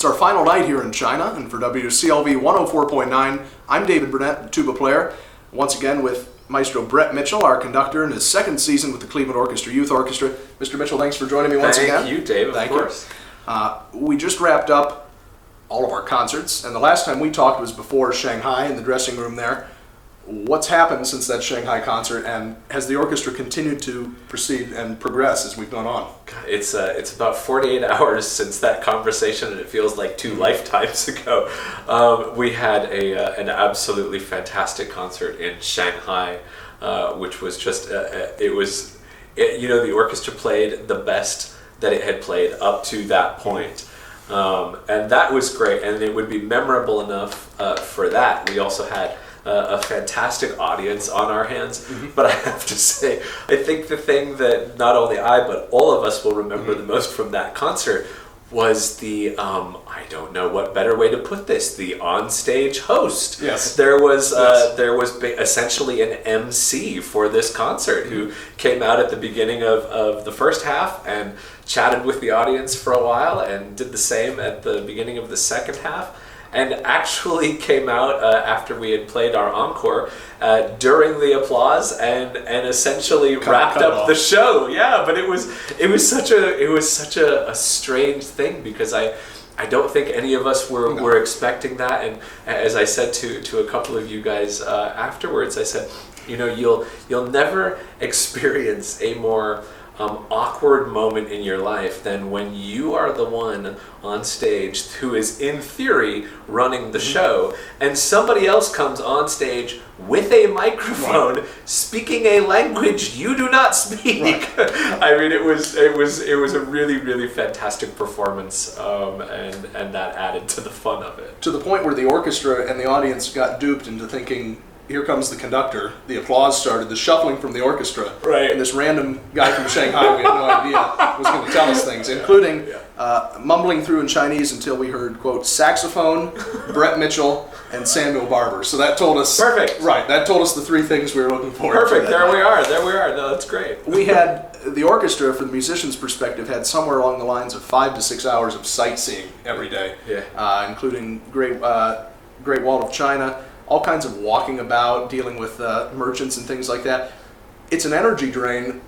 It's our final night here in China, and for WCLV 104.9, I'm David Burnett, the tuba player, once again with Maestro Brett Mitchell, our conductor in his second season with the Cleveland Orchestra Youth Orchestra. Mr. Mitchell, thanks for joining me once again. Thank you, Dave, of course. We just wrapped up all of our concerts, and the last time we talked was before Shanghai in the dressing room there. What's happened since that Shanghai concert, and has the orchestra continued to proceed and progress as we've gone on? It's about 48 hours since that conversation, and it feels like 2 lifetimes ago. We had an absolutely fantastic concert in Shanghai, which was just, the orchestra played the best that it had played up to that point. And that was great, and it would be memorable enough for that. We also had a fantastic audience on our hands, but I have to say, I think the thing that not only I, but all of us will remember the most from that concert was the, I don't know what better way to put this, the on-stage host. Yes. There was essentially an MC for this concert who came out at the beginning of the first half and chatted with the audience for a while and did the same at the beginning of the second half. And actually came out after we had played our encore during the applause and essentially wrapped up the show. Yeah, but it was such a strange thing because I don't think any of us were expecting that. And as I said to a couple of you guys afterwards, I said, you'll never experience a more awkward moment in your life than when you are the one on stage who is in theory running the show and somebody else comes on stage with a microphone speaking a language you do not speak. I mean, it was a really, really fantastic performance, and that added to the fun of it. To the point where the orchestra and the audience got duped into thinking, here comes the conductor. The applause started, the shuffling from the orchestra. Right. And this random guy from Shanghai, we had no idea, was going to tell us things, including mumbling through in Chinese until we heard, quote, saxophone, Brett Mitchell, and Samuel Barber. So that told us... Perfect. Right, that told us the 3 things we were looking for. Perfect, there we are. No, that's great. We had, the orchestra, from the musician's perspective, had somewhere along the lines of 5 to 6 hours of sightseeing every day, including Great Wall of China, all kinds of walking about, dealing with merchants and things like that. It's an energy drain.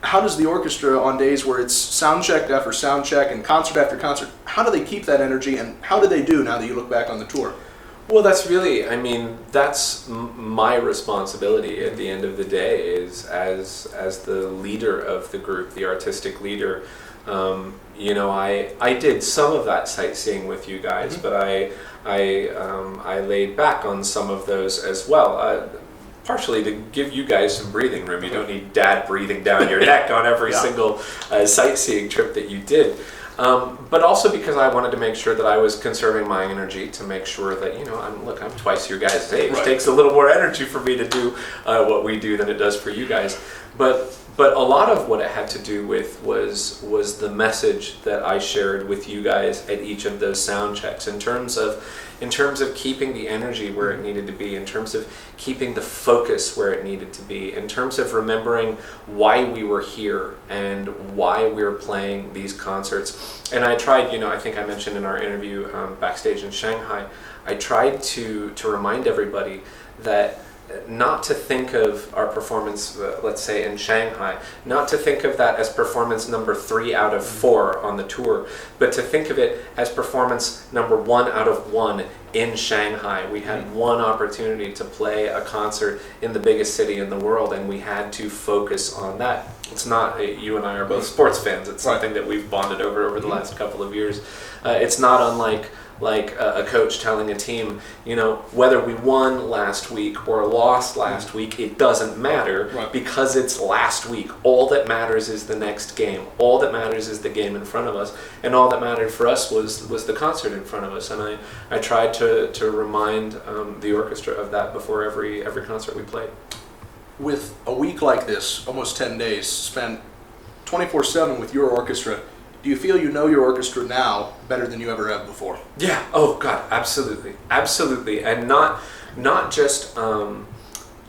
How does the orchestra, on days where it's sound check after sound check and concert after concert, how do they keep that energy, and how do they do now that you look back on the tour? Well, that's my responsibility at the end of the day, is as the leader of the group, the artistic leader. I did some of that sightseeing with you guys, but I laid back on some of those as well, partially to give you guys some breathing room. You don't need Dad breathing down your neck on every single sightseeing trip that you did. But also because I wanted to make sure that I was conserving my energy to make sure that, I'm twice your guys' age. Right. It takes a little more energy for me to do what we do than it does for you guys. But a lot of what it had to do with was the message that I shared with you guys at each of those sound checks in terms of keeping the energy where it needed to be, in terms of keeping the focus where it needed to be, in terms of remembering why we were here and why we were playing these concerts. And I tried, I think I mentioned in our interview backstage in Shanghai, I tried to remind everybody that not to think of our performance, let's say in Shanghai, not to think of that as performance number 3 out of 4 on the tour, but to think of it as performance number 1 out of 1 in Shanghai. We had one opportunity to play a concert in the biggest city in the world, and we had to focus on that. It's not, you and I are both sports fans, it's something that we've bonded over the last couple of years. It's not unlike a coach telling a team, whether we won last week or lost last week, it doesn't matter because it's last week. All that matters is the next game. All that matters is the game in front of us. And all that mattered for us was the concert in front of us. And I tried to remind the orchestra of that before every concert we played. With a week like this, almost 10 days, spent 24/7 with your orchestra, do you feel you know your orchestra now better than you ever have before? Yeah. Oh God, absolutely, absolutely, and not just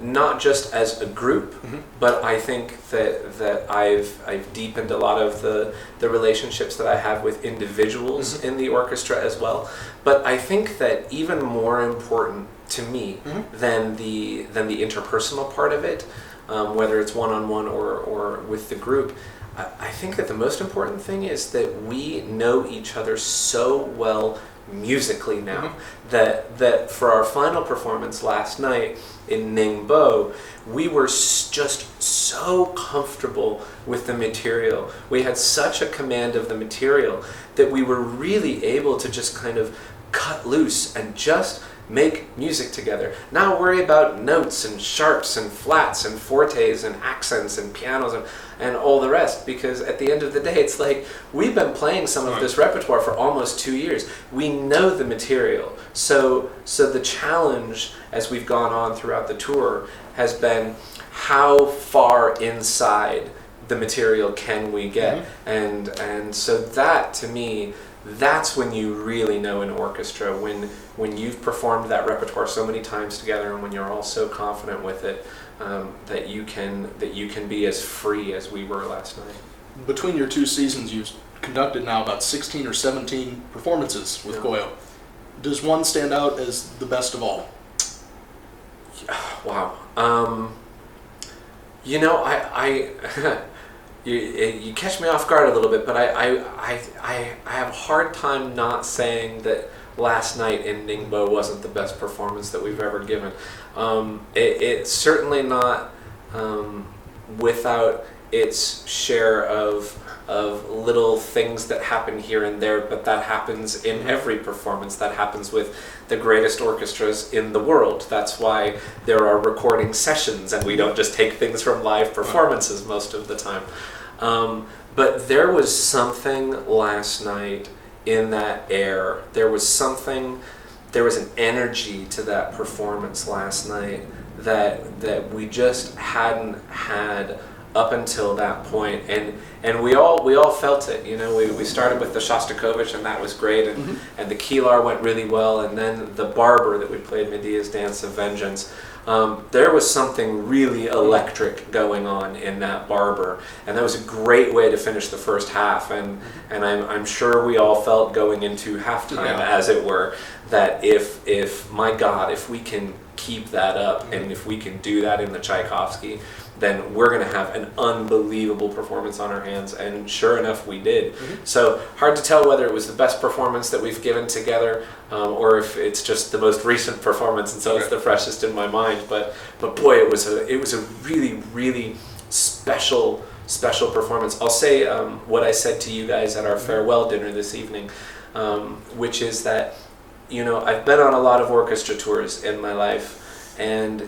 not just as a group, but I think that I've deepened a lot of the relationships that I have with individuals in the orchestra as well. But I think that even more important to me than the interpersonal part of it, whether it's one-on-one or with the group, I think that the most important thing is that we know each other so well musically now that for our final performance last night in Ningbo, we were just so comfortable with the material. We had such a command of the material that we were really able to just kind of cut loose and just make music together. Not worry about notes and sharps and flats and fortes and accents and pianos and all the rest, because at the end of the day, it's like we've been playing some of this repertoire for almost 2 years. We know the material. So the challenge as we've gone on throughout the tour has been how far inside the material can we get? And so that, to me, that's when you really know an orchestra, when you've performed that repertoire so many times together and when you're all so confident with it, that you can be as free as we were last night. Between your 2 seasons, you've conducted now about 16 or 17 performances with Koyo. Does one stand out as the best of all? Wow. I you catch me off guard a little bit, but I have a hard time not saying that last night in Ningbo wasn't the best performance that we've ever given. It's certainly not without its share of little things that happen here and there, but that happens in every performance. That happens with the greatest orchestras in the world. That's why there are recording sessions and we don't just take things from live performances most of the time. But there was something last night in that air. There was an energy to that performance last night that we just hadn't had up until that point, and we all felt it. We started with the Shostakovich, and that was great, and the Kilar went really well, and then the Barber that we played, Medea's Dance of Vengeance. There was something really electric going on in that Barber, and that was a great way to finish the first half, and I'm sure we all felt going into halftime, as it were, that if my God, if we can keep that up, and if we can do that in the Tchaikovsky, then we're going to have an unbelievable performance on our hands. And sure enough, we did. So hard to tell whether it was the best performance that we've given together, or if it's just the most recent performance, and so it's the freshest in my mind. But boy, it was a really, really special performance. I'll say what I said to you guys at our farewell dinner this evening, which is that I've been on a lot of orchestra tours in my life. And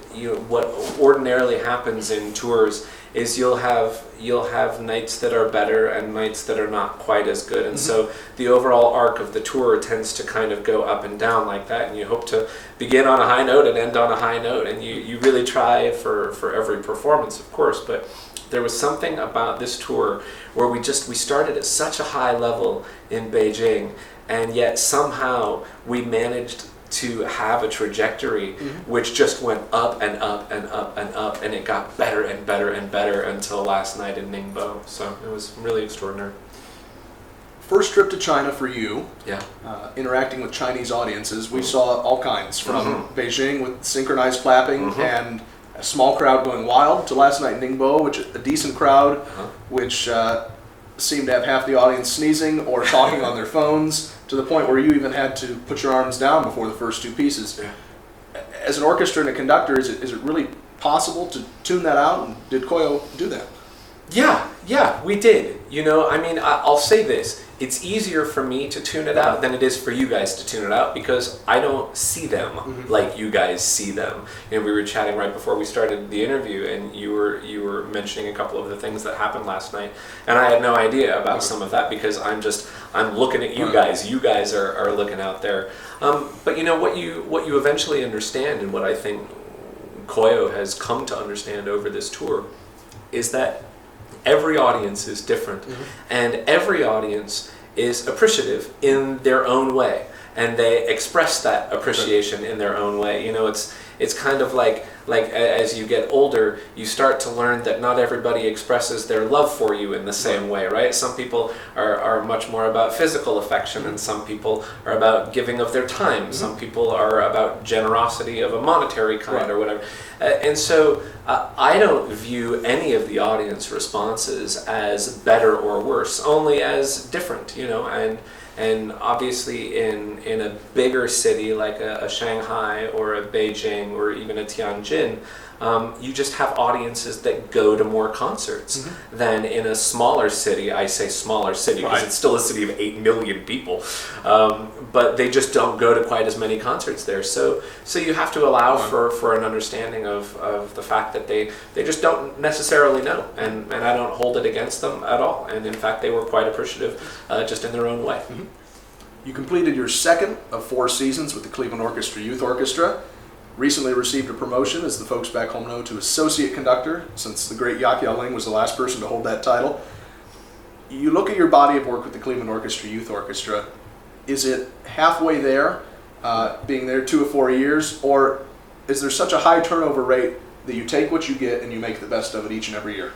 what ordinarily happens in tours is you'll have nights that are better and nights that are not quite as good, and so the overall arc of the tour tends to kind of go up and down like that, and you hope to begin on a high note and end on a high note, and you really try for every performance, of course. But there was something about this tour where we started at such a high level in Beijing, and yet somehow we managed to have a trajectory which just went up and up and up and up, and it got better and better and better until last night in Ningbo. So it was really extraordinary. First trip to China for you, Yeah. Interacting with Chinese audiences, we saw all kinds, from Beijing with synchronized clapping and a small crowd going wild, to last night in Ningbo, which a decent crowd, which seemed to have half the audience sneezing or talking on their phones, to the point where you even had to put your arms down before the first 2 pieces. As an orchestra and a conductor, is it really possible to tune that out? And did Koyo do that? Yeah, we did. I'll say this. It's easier for me to tune it out than it is for you guys to tune it out, because I don't see them like you guys see them. We were chatting right before we started the interview, and you were mentioning a couple of the things that happened last night, and I had no idea about some of that, because I'm looking at you guys. You guys are looking out there. But what you eventually understand, and what I think Koyo has come to understand over this tour, is that every audience is different, and every audience is appreciative in their own way, and they express that appreciation in their own way. It's kind of like like as you get older, you start to learn that not everybody expresses their love for you in the same way, right? Some people are much more about physical affection, and some people are about giving of their time. Some people are about generosity of a monetary kind or whatever. And so I don't view any of the audience responses as better or worse, only as different, you know, and obviously in a bigger city like a Shanghai or a Beijing or even a Tianjin, you just have audiences that go to more concerts than in a smaller city. I say smaller city because it's still a city of 8 million people, but they just don't go to quite as many concerts there. So you have to allow for an understanding of the fact that they just don't necessarily know, and I don't hold it against them at all. And in fact, they were quite appreciative, just in their own way. You completed your second of 4 seasons with the Cleveland Orchestra Youth Orchestra. Recently received a promotion, as the folks back home know, to associate conductor, since the great Yak Ling was the last person to hold that title. You look at your body of work with the Cleveland Orchestra Youth Orchestra. Is it halfway there, being there 2 or 4 years, or is there such a high turnover rate that you take what you get and you make the best of it each and every year?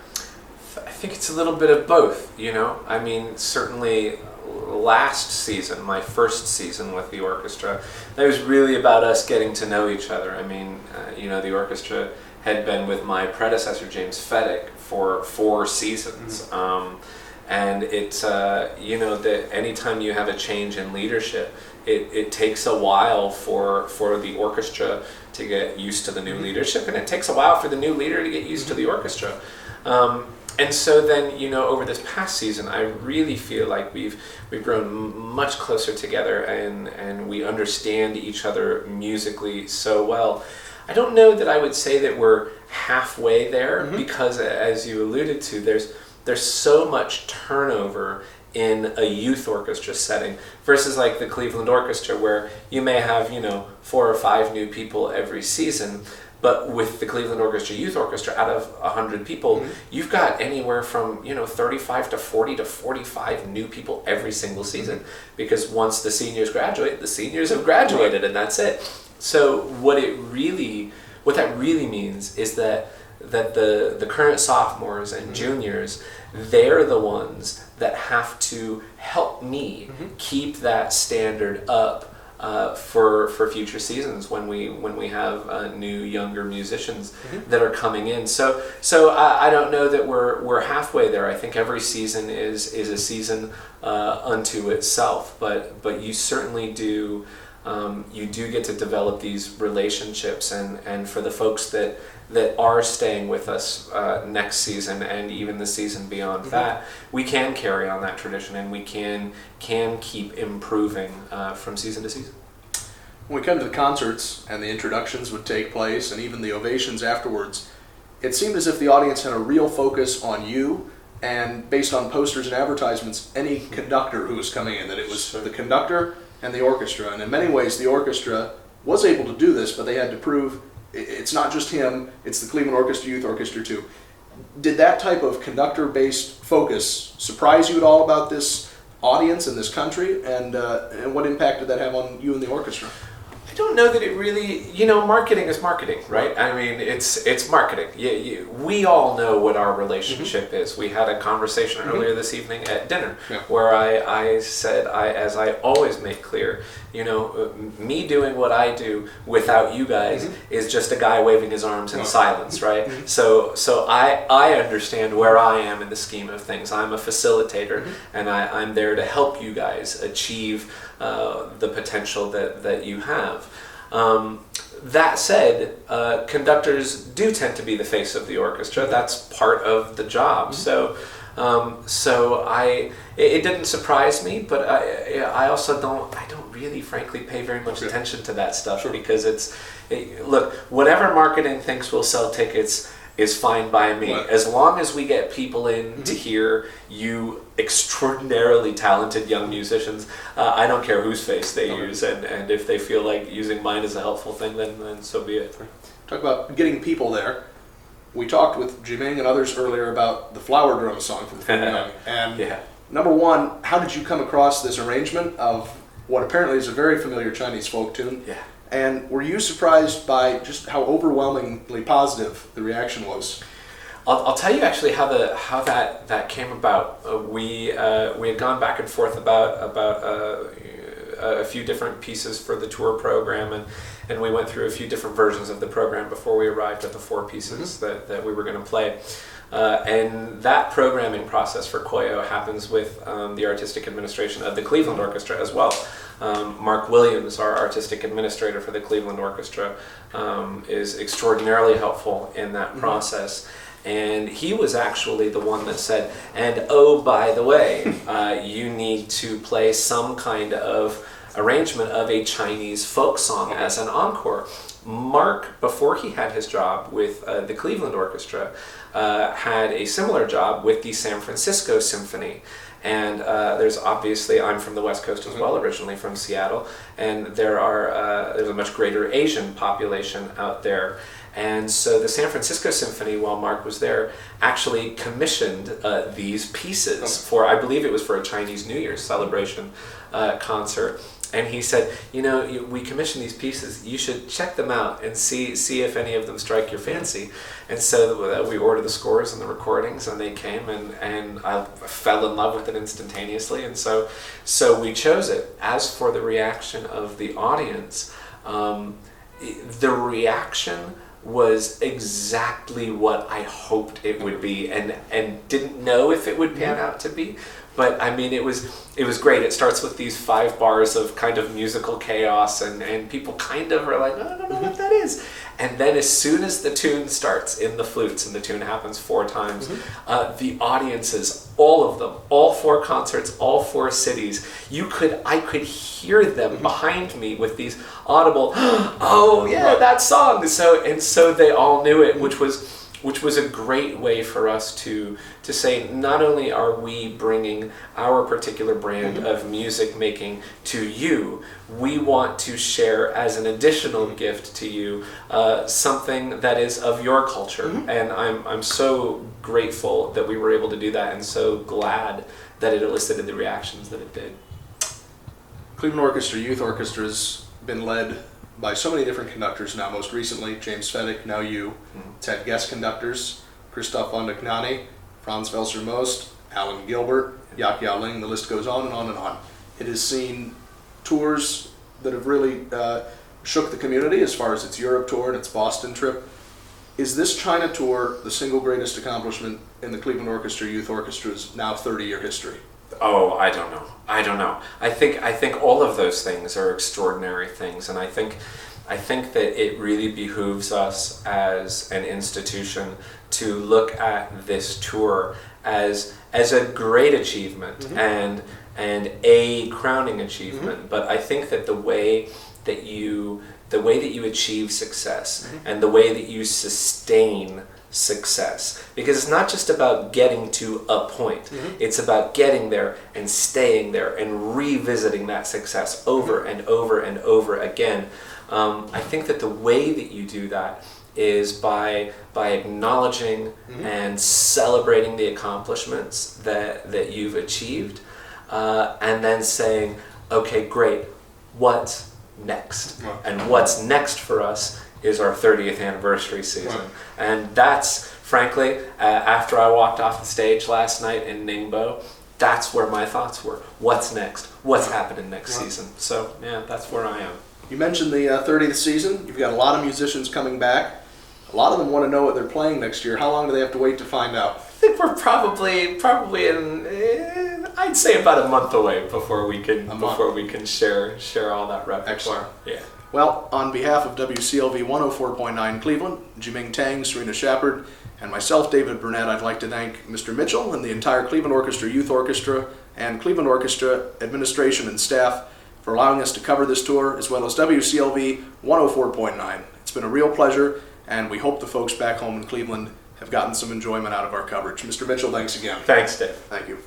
I think it's a little bit of both, you know. I mean, certainly last season, my first season with the orchestra, it was really about us getting to know each other. I mean, you know, the orchestra had been with my predecessor, James Feddick, for 4 seasons. And it's, you know, that anytime you have a change in leadership, it takes a while for the orchestra to get used to the new leadership, and it takes a while for the new leader to get used to the orchestra. And so then, you know, over this past season, I really feel like we've grown much closer together, and we understand each other musically so well. I don't know that I would say that we're halfway there, because as you alluded to, there's so much turnover in a youth orchestra setting versus like the Cleveland Orchestra, where you may have, you know, 4 or 5 new people every season. But with the Cleveland Orchestra Youth Orchestra, out of 100 people, you've got anywhere from, you know, 35 to 40 to 45 new people every single season. Because once the seniors graduate, the seniors have graduated, and that's it. So what that really means is that the current sophomores and juniors, they're the ones that have to help me keep that standard up. For future seasons when we have new younger musicians that are coming in. So I don't know that we're halfway there. I think every season is a season unto itself. But you certainly do you do get to develop these relationships, and for the folks that are staying with us next season and even the season beyond that, we can carry on that tradition, and we can keep improving from season to season. When we come to the concerts and the introductions would take place and even the ovations afterwards, it seemed as if the audience had a real focus on you, and based on posters and advertisements, any conductor who was coming in, that it was the conductor and the orchestra. And in many ways, the orchestra was able to do this, but they had to prove it's not just him, it's the Cleveland Orchestra Youth Orchestra too. Did that type of conductor-based focus surprise you at all about this audience and this country, and what impact did that have on you and the orchestra? I don't know that it really, you know, marketing is marketing, right? I mean, it's marketing. We all know what our relationship is. We had a conversation earlier this evening at dinner where I said, as I always make clear, you know, me doing what I do without you guys is just a guy waving his arms in silence, right? So I understand where I am in the scheme of things. I'm a facilitator, and I'm there to help you guys achieve the potential that you have. That said, conductors do tend to be the face of the orchestra. That's part of the job. So it didn't surprise me, but I also don't really, frankly, pay very much attention to that stuff because look, whatever marketing thinks will sell tickets is fine by me. As long as we get people in to hear you extraordinarily talented young musicians, I don't care whose face they use, and if they feel like using mine is a helpful thing, then so be it. Talk about getting people there. We talked with Jiming and others earlier about the Flower Drum song from the Young. And number one, how did you come across this arrangement of what apparently is a very familiar Chinese folk tune? And were you surprised by just how overwhelmingly positive the reaction was? I'll tell you actually how that came about. We had gone back and forth about a few different pieces for the tour program, and we went through a few different versions of the program before we arrived at the 4 pieces that we were going to play. And that programming process for Koyo happens with the artistic administration of the Cleveland Orchestra as well. Mark Williams, our artistic administrator for the Cleveland Orchestra, is extraordinarily helpful in that process. And he was actually the one that said, and oh, by the way, you need to play some kind of arrangement of a Chinese folk song as an encore. Mark, before he had his job with the Cleveland Orchestra, had a similar job with the San Francisco Symphony. And there's obviously, I'm from the West Coast as well, originally from Seattle, and there's a much greater Asian population out there. And so the San Francisco Symphony, while Mark was there, actually commissioned these pieces for, I believe it was for a Chinese New Year's celebration concert. And he said, we commissioned these pieces, you should check them out and see if any of them strike your fancy. And so we ordered the scores and the recordings, and they came, and I fell in love with it instantaneously. And so we chose it. As for the reaction of the audience, the reaction was exactly what I hoped it would be, and didn't know if it would pan out to be. But I mean, it was great. It starts with these 5 bars of kind of musical chaos, and people kind of are like, I don't know what that is. And then as soon as the tune starts in the flutes, and the tune happens 4 times, the audiences, all of them, all 4 concerts, all 4 cities, I could hear them behind me with these audible, oh yeah, that song. So they all knew it, which was a great way for us to say, not only are we bringing our particular brand of music making to you, we want to share as an additional gift to you something that is of your culture. And I'm so grateful that we were able to do that, and so glad that it elicited the reactions that it did. Cleveland Orchestra Youth Orchestra has been led by so many different conductors now, most recently James Fedek, now you. It's had guest conductors, Christoph von Dohnanyi, Franz Welser-Most, Alan Gilbert, Yak Yao Ling, the list goes on and on and on. It has seen tours that have really shook the community as far as its Europe tour and its Boston trip. Is this China tour the single greatest accomplishment in the Cleveland Orchestra Youth Orchestra's now 30-year history? Oh, I don't know. I think all of those things are extraordinary things, and I think that it really behooves us as an institution to look at this tour as a great achievement and a crowning achievement. But I think that the way that you achieve success and the way that you sustain success, because it's not just about getting to a point, it's about getting there and staying there and revisiting that success over and over and over again. I think that the way that you do that is by acknowledging and celebrating the accomplishments that you've achieved, and then saying, okay, great, what's next? And what's next for us is our 30th anniversary season. And that's, frankly, after I walked off the stage last night in Ningbo, that's where my thoughts were. What's next? What's happening next season? So, yeah, that's where I am. You mentioned the 30th season. You've got a lot of musicians coming back. A lot of them want to know what they're playing next year. How long do they have to wait to find out? I think we're probably in, I'd say about a month away before we can share all that repertoire. Excellent. Yeah. Well, on behalf of WCLV 104.9 Cleveland, Jiming Tang, Serena Shepard, and myself, David Burnett, I'd like to thank Mr. Mitchell and the entire Cleveland Orchestra Youth Orchestra and Cleveland Orchestra administration and staff for allowing us to cover this tour, as well as WCLV 104.9. It's been a real pleasure, and we hope the folks back home in Cleveland have gotten some enjoyment out of our coverage. Mr. Mitchell, thanks again. Thanks, Dave. Thank you.